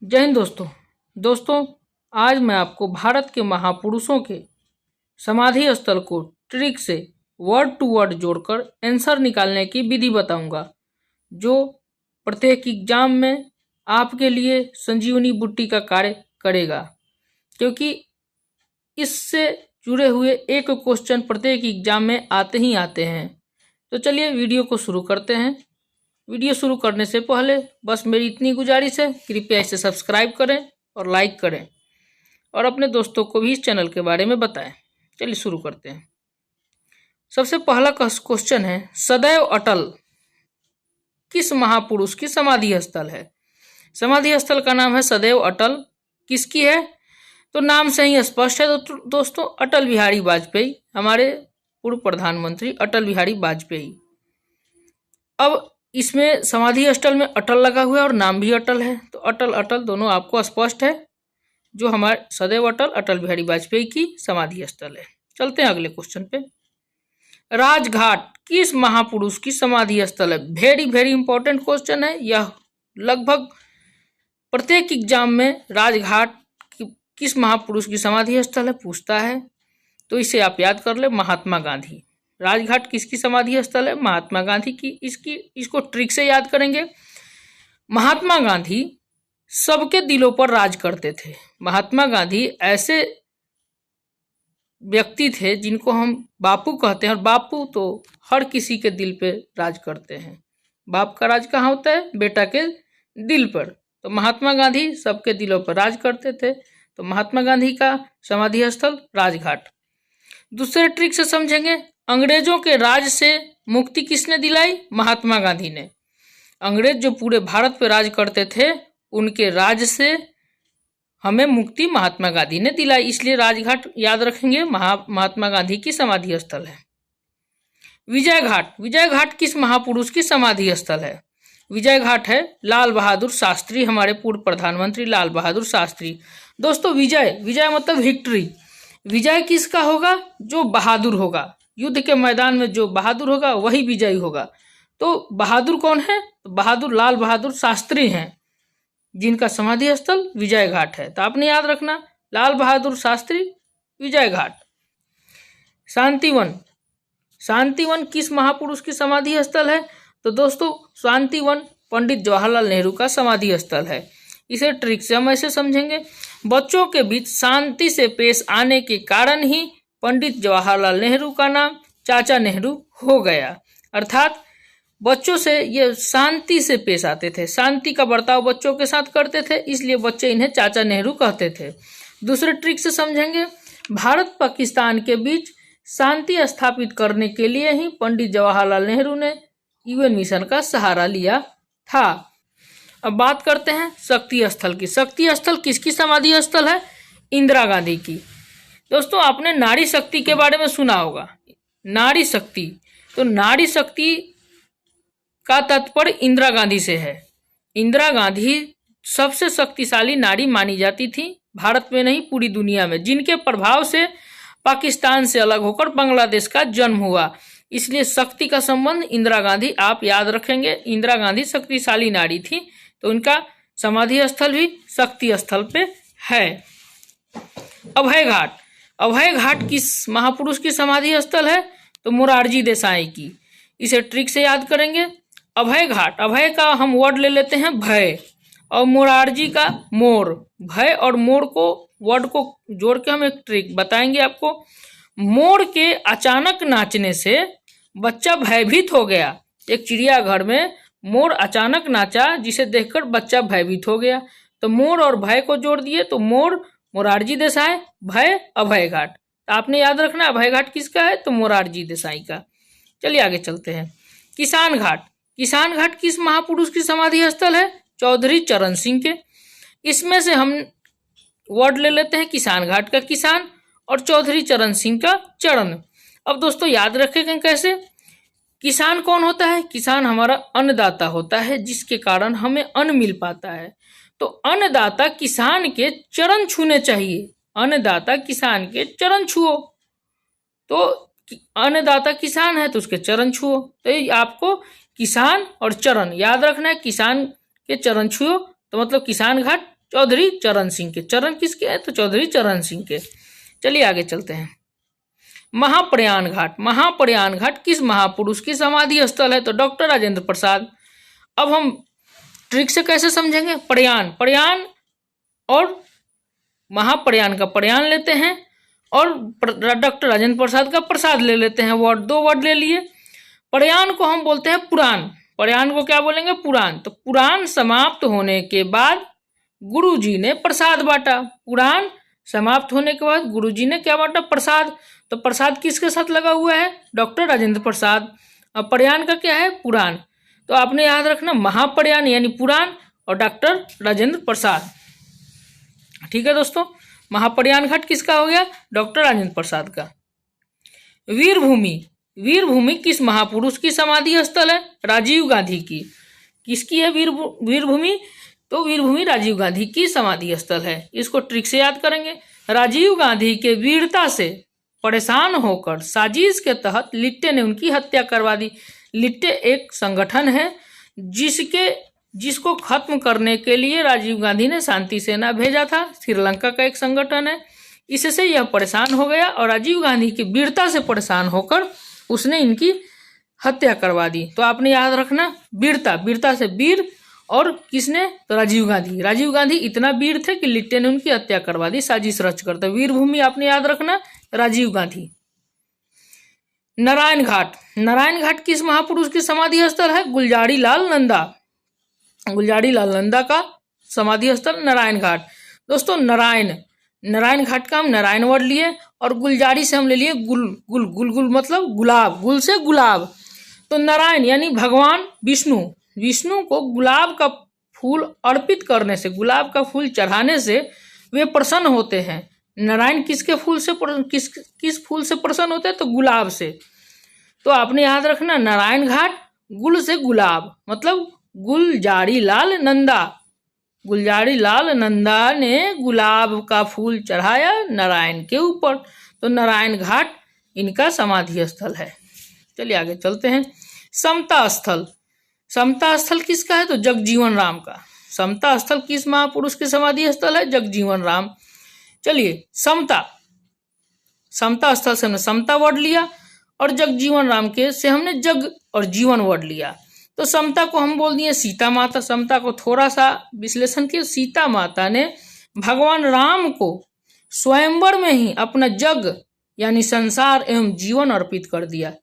जय हिंद दोस्तों। आज मैं आपको भारत के महापुरुषों के समाधि स्थल को ट्रिक से वर्ड टू वर्ड जोड़कर आंसर निकालने की विधि बताऊंगा, जो प्रत्येक एग्जाम में आपके लिए संजीवनी बूटी का कार्य करेगा, क्योंकि इससे जुड़े हुए एक क्वेश्चन प्रत्येक एग्जाम में आते ही आते हैं। तो चलिए वीडियो को शुरू करते हैं। वीडियो शुरू करने से पहले बस मेरी इतनी गुजारिश है, कृपया इसे सब्सक्राइब करें और लाइक करें और अपने दोस्तों को भी इस चैनल के बारे में बताएं। चलिए शुरू करते हैं। सबसे पहला क्वेश्चन है, सदैव अटल किस महापुरुष की समाधि स्थल है? समाधि स्थल का नाम है सदैव अटल। किसकी है? तो नाम से ही स्पष्ट है तो दोस्तों, अटल बिहारी वाजपेयी, हमारे पूर्व प्रधानमंत्री अटल बिहारी वाजपेयी। अब इसमें समाधि स्थल में अटल लगा हुआ है और नाम भी अटल है, तो अटल अटल दोनों आपको स्पष्ट है, जो हमारे सदैव अटल अटल बिहारी वाजपेयी की समाधि स्थल है। चलते हैं अगले क्वेश्चन पे। राजघाट किस महापुरुष की समाधि स्थल है? वेरी वेरी इंपॉर्टेंट क्वेश्चन है यह। लगभग प्रत्येक एग्जाम में राजघाट किस महापुरुष की समाधि स्थल है पूछता है, तो इसे आप याद कर ले, महात्मा गांधी। राजघाट किसकी समाधि स्थल है? महात्मा गांधी की। इसको ट्रिक से याद करेंगे। महात्मा गांधी सबके दिलों पर राज करते थे। महात्मा गांधी ऐसे व्यक्ति थे जिनको हम बापू कहते हैं, और बापू तो हर किसी के दिल पे राज करते हैं। बाप का राज कहाँ होता है? बेटा के दिल पर। तो महात्मा गांधी सबके दिलों पर राज करते थे, तो महात्मा गांधी का समाधि स्थल राजघाट। दूसरे ट्रिक से समझेंगे, अंग्रेजों के राज से मुक्ति किसने दिलाई? महात्मा गांधी ने। अंग्रेज जो पूरे भारत पे राज करते थे, उनके राज से हमें मुक्ति महात्मा गांधी ने दिलाई, इसलिए राजघाट याद रखेंगे, महात्मा गांधी की समाधि स्थल है। विजय घाट किस महापुरुष की समाधि स्थल है? विजय घाट है लाल बहादुर शास्त्री, हमारे पूर्व प्रधानमंत्री लाल बहादुर शास्त्री। दोस्तों, विजय मतलब विक्ट्री। विजय किसका होगा? जो बहादुर होगा। युद्ध के मैदान में जो बहादुर होगा वही विजयी होगा। तो बहादुर कौन है? तो बहादुर लाल बहादुर शास्त्री हैं, जिनका समाधि स्थल विजय घाट है। तो आपने याद रखना, लाल बहादुर शास्त्री, विजय घाट। शांतिवन किस महापुरुष की समाधि स्थल है? तो दोस्तों, शांतिवन पंडित जवाहरलाल नेहरू का समाधि स्थल है। इसे ट्रिक से हम ऐसे समझेंगे, बच्चों के बीच शांति से पेश आने के कारण ही पंडित जवाहरलाल नेहरू का नाम चाचा नेहरू हो गया। अर्थात बच्चों से ये शांति से पेश आते थे, शांति का बर्ताव बच्चों के साथ करते थे, इसलिए बच्चे इन्हें चाचा नेहरू कहते थे। दूसरे ट्रिक से समझेंगे, भारत पाकिस्तान के बीच शांति स्थापित करने के लिए ही पंडित जवाहरलाल नेहरू ने यूएन मिशन का सहारा लिया था। अब बात करते हैं शक्ति स्थल की। शक्ति स्थल किसकी समाधि स्थल है? इंदिरा गांधी की। दोस्तों, आपने नारी शक्ति के बारे में सुना होगा। नारी शक्ति, तो नारी शक्ति का तात्पर्य इंदिरा गांधी से है। इंदिरा गांधी सबसे शक्तिशाली नारी मानी जाती थी, भारत में नहीं पूरी दुनिया में, जिनके प्रभाव से पाकिस्तान से अलग होकर बांग्लादेश का जन्म हुआ। इसलिए शक्ति का संबंध इंदिरा गांधी आप याद रखेंगे। इंदिरा गांधी शक्तिशाली नारी थी, तो उनका समाधि स्थल भी शक्ति स्थल पे है। अभय घाट किस महापुरुष की समाधि स्थल है? तो मोरारजी देसाई की। इसे ट्रिक से याद करेंगे। अभय घाट, अभय का हम वर्ड ले लेते हैं भय, और मोरारजी का मोर। भय और मोर को वर्ड को जोड़ के हम एक ट्रिक बताएंगे आपको। मोर के अचानक नाचने से बच्चा भयभीत हो गया। एक चिड़ियाघर में मोर अचानक नाचा, जिसे देखकर बच्चा भयभीत हो गया। तो मोर और भय को जोड़ दिए, तो मोर मोरारजी देसाई, भय अभय घाट। तो आपने याद रखना अभय घाट किसका है? तो मोरारजी देसाई का। चलिए आगे चलते हैं। किसान घाट किस महापुरुष की समाधि स्थल है? चौधरी चरण सिंह के। इसमें से हम वर्ड ले लेते हैं किसान घाट का किसान और चौधरी चरण सिंह का चरण। अब दोस्तों याद रखेंगे कैसे? किसान कौन होता है? किसान हमारा अन्नदाता होता है, जिसके कारण हमें अन्न मिल पाता है। तो अन्नदाता किसान के चरण छूने चाहिए। अन्नदाता किसान के चरण छुओ। तो अन्नदाता किसान है तो उसके चरण छुओ। तो ये आपको किसान और चरण याद रखना है। किसान के चरण छुओ तो मतलब किसान घाट चौधरी चरण सिंह के। चरण किसके हैं? तो चौधरी चरण सिंह के। चलिए आगे चलते हैं। महाप्रयाण घाट, महाप्रयाण घाट किस महापुरुष की समाधि स्थल है? तो डॉक्टर राजेंद्र प्रसाद। अब हम ट्रिक से कैसे समझेंगे? प्रयाण, प्रयाण और महाप्रयाण का प्रयाण लेते हैं और डॉक्टर राजेंद्र प्रसाद का प्रसाद ले लेते हैं। वर्ड, दो वर्ड ले लिए। प्रयाण को हम बोलते हैं पुराण, प्रयाण को क्या बोलेंगे? पुराण। तो पुराण समाप्त होने के बाद गुरुजी ने प्रसाद बांटा। पुराण समाप्त होने के बाद गुरुजी ने क्या बांटा? प्रसाद। तो प्रसाद किसके साथ लगा हुआ है? डॉक्टर राजेंद्र प्रसाद। अब प्रयाण का क्या है? पुराण। तो आपने याद रखना महाप्रयाण यानी पुराण और डॉक्टर राजेंद्र प्रसाद। ठीक है दोस्तों, महाप्रयाण घाट किसका हो गया? डॉक्टर राजेंद्र प्रसाद का। वीरभूमि, वीरभूमि किस महापुरुष की समाधि स्थल है? राजीव गांधी की। किसकी है वीरभूमि? तो वीरभूमि राजीव गांधी की समाधि स्थल है। इसको ट्रिक से याद करेंगे। राजीव गांधी के वीरता से परेशान होकर साजिश के तहत लिट्टे ने उनकी हत्या करवा दी। लिट्टे एक संगठन है जिसको खत्म करने के लिए राजीव गांधी ने शांति सेना भेजा था। श्रीलंका का एक संगठन है। इससे यह परेशान हो गया और राजीव गांधी की वीरता से परेशान होकर उसने इनकी हत्या करवा दी। तो आपने याद रखना वीरता, वीरता से वीर, और किसने? तो राजीव गांधी। राजीव गांधी इतना वीर थे कि लिट्टे ने उनकी हत्या करवा दी साजिश रच कर। तो वीरभूमि आपने याद रखना राजीव गांधी। नारायण घाट, नारायण घाट किस महापुरुष की समाधि स्थल है? गुलजारी लाल नंदा। गुलजारी लाल नंदा का समाधि स्थल नारायण घाट। दोस्तों नारायण, नारायण घाट का हम नारायण वर्ड लिए और गुलजारी से हम ले लिए गुल, गुल, गुल, गुल मतलब गुलाब, गुल से गुलाब। तो नारायण यानी भगवान विष्णु, विष्णु को गुलाब का फूल अर्पित करने से, गुलाब का फूल चढ़ाने से वे प्रसन्न होते हैं। नारायण किसके फूल से किस फूल से प्रसन्न होते हैं? तो गुलाब से। तो आपने याद रखना नारायण घाट गुल से गुलाब मतलब गुलजारी लाल नंदा। गुलजारी लाल नंदा ने गुलाब का फूल चढ़ाया नारायण के ऊपर। तो नारायण घाट इनका समाधि स्थल है। चलिए आगे चलते हैं। समता स्थल, समता स्थल किसका है? तो जगजीवन राम का। समता स्थल किस महापुरुष की समाधि स्थल है? जगजीवन राम। चलिए समता, समता स्थल से हमने समता वर्ड लिया और जगजीवन राम के से हमने जग और जीवन वर्ड लिया। तो समता को हम बोल दिए सीता माता। समता को थोड़ा सा विश्लेषण किया। सीता माता ने भगवान राम को स्वयंवर में ही अपना जग यानी संसार एवं जीवन अर्पित कर दिया।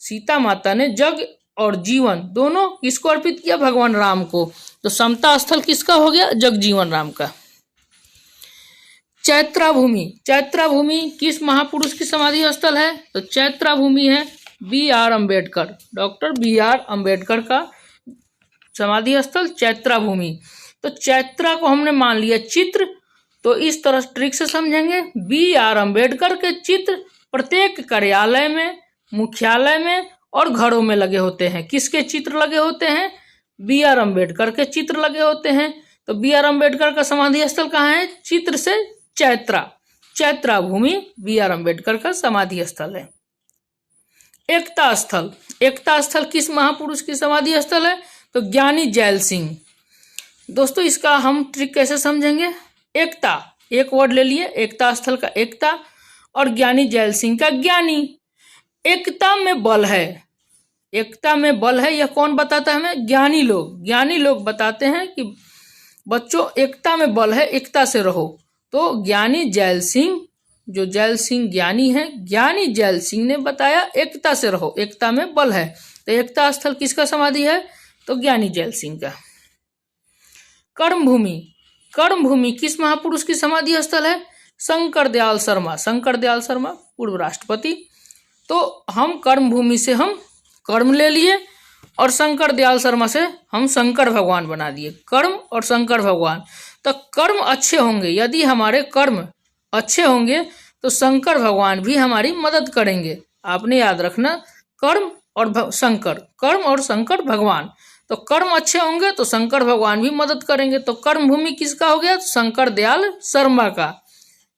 सीता माता ने जग और जीवन दोनों किसको अर्पित किया? भगवान राम को। तो समता स्थल किसका हो गया? जगजीवन राम का। चैत्राभूमि, चैत्राभूमि किस महापुरुष की समाधि स्थल है? तो चैत्राभूमि है B.R. Ambedkar, doctor B.R. Ambedkar का समाधि स्थल चैत्राभूमि। तो चैत्रा को हमने मान लिया चित्र। तो इस तरह ट्रिक से समझेंगे। B.R. अम्बेडकर के चित्र प्रत्येक कार्यालय में, मुख्यालय में और घरों में लगे होते हैं। किसके चित्र लगे होते हैं? B.R. अम्बेडकर के चित्र लगे होते हैं। तो B.R. अम्बेडकर का समाधि स्थल कहाँ है? चित्र से चैत्रा, चैत्राभूमि B.R. अम्बेडकर का समाधि स्थल है। एकता स्थल, एकता स्थल किस महापुरुष की समाधि स्थल है? तो ज्ञानी जैल सिंह। दोस्तों इसका हम ट्रिक कैसे समझेंगे? एकता, एक वर्ड ले लिए एकता स्थल का एकता और ज्ञानी जैल सिंह का ज्ञानी। एकता में बल है, एकता में बल है, यह कौन बताता है हमें? ज्ञानी लोग। ज्ञानी लोग बताते हैं कि बच्चों एकता में बल है, एकता से रहो। तो ज्ञानी जैल सिंह, जो जैल सिंह ज्ञानी है, ज्ञानी जैल सिंह ने बताया एकता से रहो, एकता में बल है। तो एकता स्थल किसका समाधि है? तो ज्ञानी जैल सिंह का। कर्मभूमि, कर्मभूमि किस महापुरुष की समाधि स्थल है? शंकर दयाल शर्मा, शंकर दयाल शर्मा पूर्व राष्ट्रपति। तो हम कर्मभूमि से हम कर्म ले लिए और शंकर दयाल शर्मा से हम शंकर भगवान बना दिए। कर्म और शंकर भगवान। तो कर्म अच्छे होंगे, यदि हमारे कर्म अच्छे होंगे तो शंकर भगवान भी हमारी मदद करेंगे। आपने याद रखना कर्म और शंकर, कर्म और शंकर भगवान। तो कर्म अच्छे होंगे तो शंकर भगवान भी मदद करेंगे। तो कर्म भूमि किसका हो गया? शंकर दयाल शर्मा का।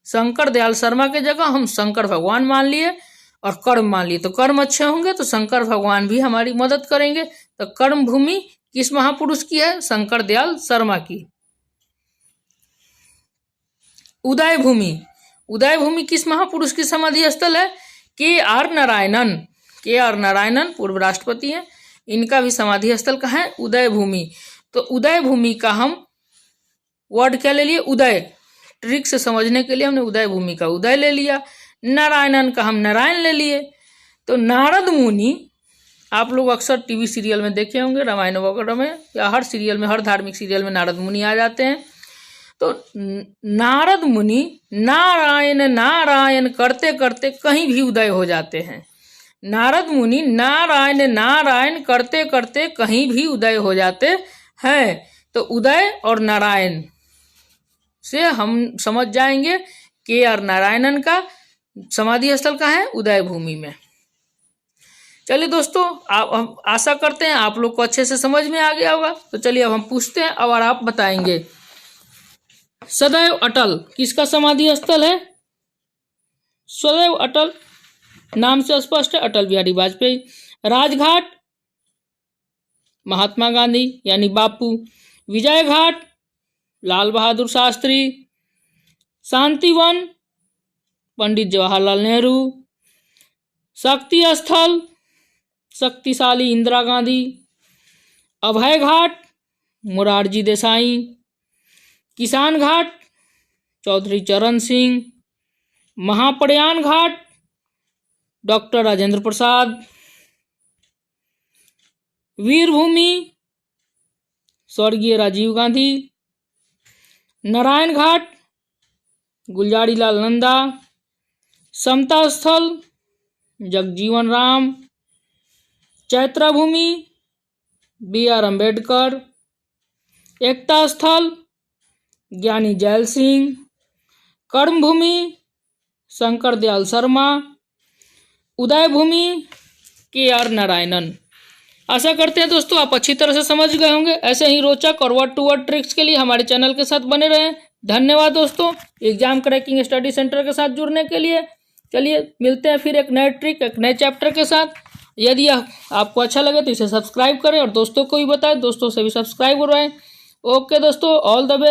शंकर दयाल शर्मा के जगह हम शंकर भगवान मान लिए और कर्म मान लिए। तो कर्म अच्छे होंगे तो शंकर भगवान भी हमारी मदद करेंगे। तो कर्म भूमि किस महापुरुष की है? शंकर दयाल शर्मा की। उदय भूमि। उदय भूमि किस महापुरुष की समाधि स्थल है? के.आर. नारायणन। के.आर. नारायणन पूर्व राष्ट्रपति हैं, इनका भी समाधि स्थल कहाँ है? उदय भूमि। तो उदय भूमि का हम वर्ड क्या ले लिए? उदय। ट्रिक से समझने के लिए हमने उदय भूमि का उदय ले लिया। नारायणन का हम नारायण ले लिए। तो नारद मुनि आप लोग अक्सर टीवी सीरियल में देखे होंगे, रामायण वगैरह में, या हर सीरियल में, हर धार्मिक सीरियल में नारद मुनि आ जाते हैं। तो नारद मुनि नारायण नारायण करते करते कहीं भी उदय हो जाते हैं। नारद मुनि नारायण नारायण करते करते कहीं भी उदय हो जाते हैं। तो उदय और नारायण से हम समझ जाएंगे के.आर. नारायणन का समाधि स्थल कहाँ है? उदय भूमि में। चलिए दोस्तों, आप आशा करते हैं आप लोग को अच्छे से समझ में आ गया होगा। तो चलिए अब हम पूछते हैं और आप बताएंगे। सदैव अटल किसका समाधि स्थल है? सदैव अटल नाम से स्पष्ट है, अटल बिहारी वाजपेयी। राजघाट महात्मा गांधी यानी बापू। विजय घाट लाल बहादुर शास्त्री। शांतिवन पंडित जवाहरलाल नेहरू। शक्ति स्थल शक्तिशाली इंदिरा गांधी। अभय घाट मोरारजी देसाई। किसान घाट चौधरी चरण सिंह। महाप्रयाण घाट डॉक्टर राजेंद्र प्रसाद। वीरभूमि स्वर्गीय राजीव गांधी। नारायण घाट गुलजारीलाल नंदा। समता स्थल जगजीवन राम। चैत्रा भूमि बी.आर. अम्बेडकर। एकता स्थल ज्ञानी जैल सिंह। कर्म भूमि शंकर दयाल शर्मा। उदय भूमि के.आर. नारायणन। आशा करते हैं दोस्तों आप अच्छी तरह से समझ गए होंगे। ऐसे ही रोचक और वर्ड टू वर्ड ट्रिक्स के लिए हमारे चैनल के साथ बने रहें। धन्यवाद दोस्तों, एग्जाम क्रैकिंग स्टडी सेंटर के साथ जुड़ने के लिए। चलिए मिलते हैं फिर एक नए ट्रिक, एक नए चैप्टर के साथ। यदि आपको अच्छा लगे तो इसे सब्सक्राइब करें और दोस्तों को भी बताएं, दोस्तों से भी सब्सक्राइब करवाएं। ओके दोस्तों, ऑल द बेस्ट।